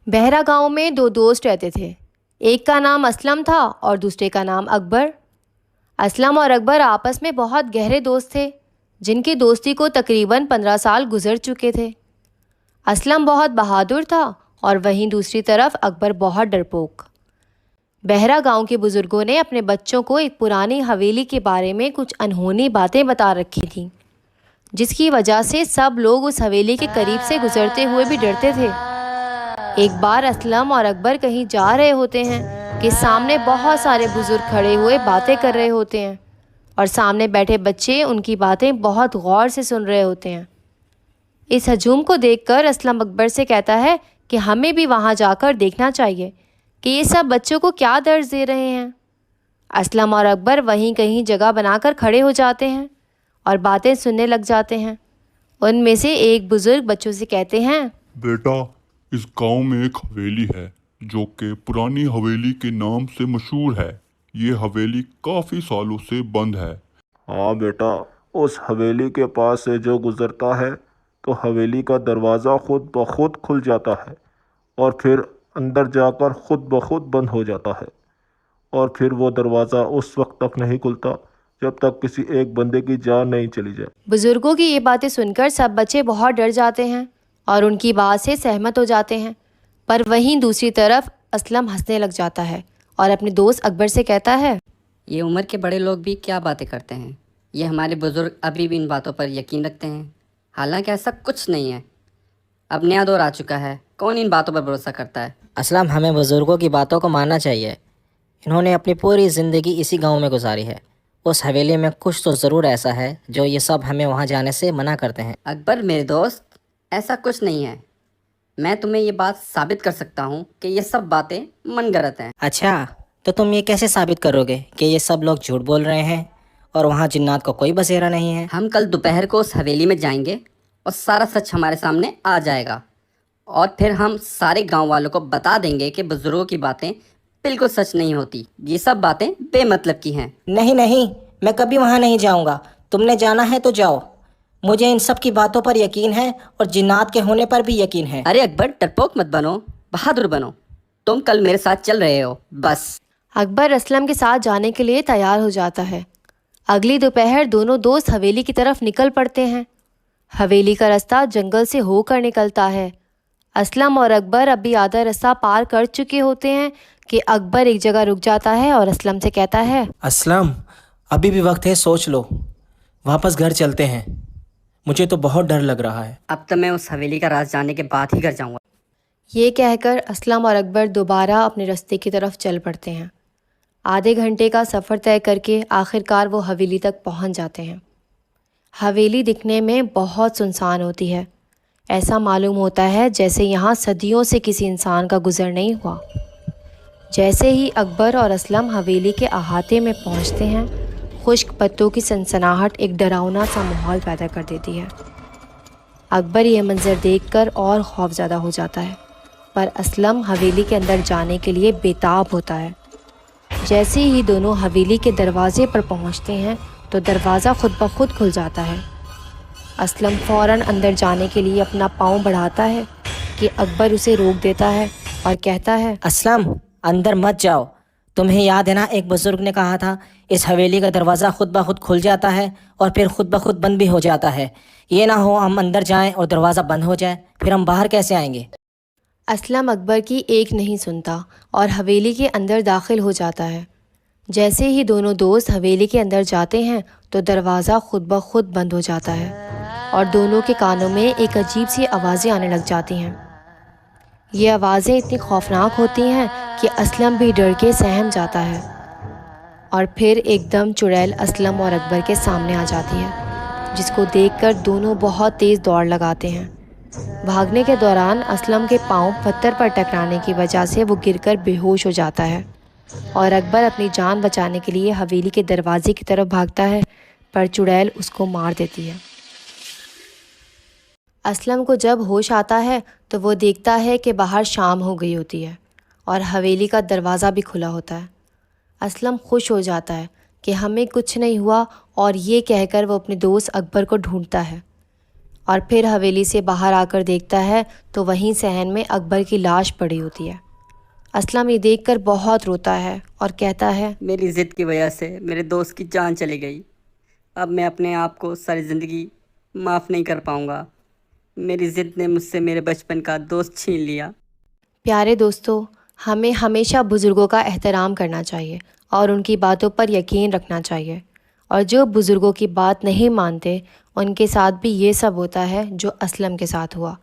बहरा गांव में दो दोस्त रहते थे। एक का नाम असलम था और दूसरे का नाम अकबर। असलम और अकबर आपस में बहुत गहरे दोस्त थे, जिनकी दोस्ती को तकरीबन 15 साल गुजर चुके थे। असलम बहुत बहादुर था और वहीं दूसरी तरफ अकबर बहुत डरपोक। बहरा गांव के बुज़ुर्गों ने अपने बच्चों को एक पुरानी हवेली के बारे में कुछ अनहोनी बातें बता रखी थीं, जिसकी वजह से सब लोग उस हवेली के करीब से गुजरते हुए भी डरते थे। एक बार असलम और अकबर कहीं जा रहे होते हैं कि सामने बहुत सारे बुजुर्ग खड़े हुए बातें कर रहे होते हैं और सामने बैठे बच्चे उनकी बातें बहुत गौर से सुन रहे होते हैं। इस हजूम को देखकर असलम अकबर से कहता है कि हमें भी वहाँ जाकर देखना चाहिए कि ये सब बच्चों को क्या दर्ज दे रहे हैं। असलम और अकबर वहीं कहीं जगह बनाकर खड़े हो जाते हैं और बातें सुनने लग जाते हैं। उनमें से एक बुजुर्ग बच्चों से कहते हैं, बेटा, इस गांव में एक हवेली है जो कि पुरानी हवेली के नाम से मशहूर है। ये हवेली काफ़ी सालों से बंद है। हाँ बेटा, उस हवेली के पास से जो गुज़रता है तो हवेली का दरवाज़ा खुद ब खुद खुल जाता है और फिर अंदर जाकर खुद ब खुद बंद हो जाता है, और फिर वो दरवाज़ा उस वक्त तक नहीं खुलता जब तक किसी एक बंदे की जान नहीं चली जाए। बुजुर्गों की ये बातें सुनकर सब बच्चे बहुत डर जाते हैं और उनकी बात से सहमत हो जाते हैं। पर वहीं दूसरी तरफ असलम हंसने लग जाता है और अपने दोस्त अकबर से कहता है, ये उम्र के बड़े लोग भी क्या बातें करते हैं। ये हमारे बुजुर्ग अभी भी इन बातों पर यकीन रखते हैं, हालांकि ऐसा कुछ नहीं है। अब नया दौर आ चुका है, कौन इन बातों पर भरोसा करता है। असलम, हमें बुज़ुर्गों की बातों को मानना चाहिए। इन्होंने अपनी पूरी ज़िंदगी इसी गांव में गुजारी है। उस हवेली में कुछ तो ज़रूर ऐसा है जो ये सब हमें वहाँ जाने से मना करते हैं। अकबर मेरे दोस्त, ऐसा कुछ नहीं है। मैं तुम्हें ये बात साबित कर सकता हूँ कि ये सब बातें मनगढ़ंत हैं। अच्छा, तो तुम ये कैसे साबित करोगे कि ये सब लोग झूठ बोल रहे हैं और वहाँ जिन्नात का कोई बसेरा नहीं है? हम कल दोपहर को उस हवेली में जाएंगे और सारा सच हमारे सामने आ जाएगा, और फिर हम सारे गांव वालों को बता देंगे कि बुजुर्गों की बातें बिल्कुल सच नहीं होती। ये सब बातें बेमतलब की हैं। नहीं नहीं, मैं कभी वहाँ नहीं जाऊँगा। तुमने जाना है तो जाओ, मुझे इन सब की बातों पर यकीन है और जिन्नात के होने पर भी यकीन है। अरे अकबर, डरपोक मत बनो, बहादुर बनो। तुम कल मेरे साथ चल रहे हो, बस। अकबर असलम के साथ जाने के लिए तैयार हो जाता है। अगली दोपहर दोनों दोस्त हवेली की तरफ निकल पड़ते हैं। हवेली का रास्ता जंगल से होकर निकलता है। असलम और अकबर अभी आधा रास्ता पार कर चुके होते हैं कि अकबर एक जगह रुक जाता है और असलम से कहता है, असलम, अभी भी वक्त है, सोच लो, वापस घर चलते हैं। मुझे तो बहुत डर लग रहा है। अब तो मैं उस हवेली का राज जानने के बाद ही घर जाऊंगा। ये कहकर असलम और अकबर दोबारा अपने रास्ते की तरफ चल पड़ते हैं। आधे घंटे का सफ़र तय करके आखिरकार वो हवेली तक पहुंच जाते हैं। हवेली दिखने में बहुत सुनसान होती है। ऐसा मालूम होता है जैसे यहाँ सदियों से किसी इंसान का गुज़र नहीं हुआ। जैसे ही अकबर और असलम हवेली के अहाते में पहुँचते हैं, खुश्क पत्तों की सनसनाहट एक डरावना सा माहौल पैदा कर देती है। अकबर ये मंज़र देखकर और खौफज़दा हो जाता है, पर असलम हवेली के अंदर जाने के लिए बेताब होता है। जैसे ही दोनों हवेली के दरवाज़े पर पहुंचते हैं तो दरवाज़ा खुद ब खुद खुल जाता है। असलम फ़ौरन अंदर जाने के लिए अपना पाँव बढ़ाता है कि अकबर उसे रोक देता है और कहता है, असलम, अंदर मत जाओ। तुम्हें याद है ना, एक बुज़ुर्ग ने कहा था इस हवेली का दरवाज़ा खुद ब खुद खुल जाता है और फिर खुद ब खुद बंद भी हो जाता है। ये ना हो हम अंदर जाएं और दरवाज़ा बंद हो जाए, फिर हम बाहर कैसे आएंगे? असलम अकबर की एक नहीं सुनता और हवेली के अंदर दाखिल हो जाता है। जैसे ही दोनों दोस्त हवेली के अंदर जाते हैं तो दरवाज़ा खुद ब खुद बंद हो जाता है और दोनों के कानों में एक अजीब सी आवाज़ें आने लग जाती हैं। ये आवाज़ें इतनी खौफनाक होती हैं कि असलम भी डर के सहम जाता है और फिर एकदम चुड़ैल असलम और अकबर के सामने आ जाती है, जिसको देखकर दोनों बहुत तेज़ दौड़ लगाते हैं। بھاگنے کے دوران اسلم کے پاؤں پتھر پر ٹکرانے کی وجہ سے وہ گر کر بے ہوش ہو جاتا ہے اور اکبر اپنی جان بچانے کے لیے حویلی کے دروازے کی طرف بھاگتا ہے، پر چڑیل اس کو مار دیتی ہے۔ اسلم کو جب ہوش آتا ہے تو وہ دیکھتا ہے کہ باہر شام ہو گئی ہوتی ہے اور حویلی کا دروازہ بھی کھلا ہوتا ہے۔ اسلم خوش ہو جاتا ہے کہ ہمیں کچھ نہیں ہوا، اور یہ کہہ کر وہ اپنے دوست اکبر کو ڈھونڈتا ہے، اور پھر حویلی سے باہر آ کر دیکھتا ہے تو وہیں صحن میں اکبر کی لاش پڑی ہوتی ہے۔ اسلم یہ دیکھ کر بہت روتا ہے اور کہتا ہے، میری ضد کی وجہ سے میرے دوست کی جان چلی گئی۔ اب میں اپنے آپ کو ساری زندگی معاف نہیں کر پاؤں گا۔ میری ضد نے مجھ سے میرے بچپن کا دوست چھین لیا۔ پیارے دوستو، ہمیں ہمیشہ بزرگوں کا احترام کرنا چاہیے اور ان کی باتوں پر یقین رکھنا چاہیے، اور جو بزرگوں کی بات نہیں مانتے ان کے ساتھ بھی یہ سب ہوتا ہے جو اسلم کے ساتھ ہوا۔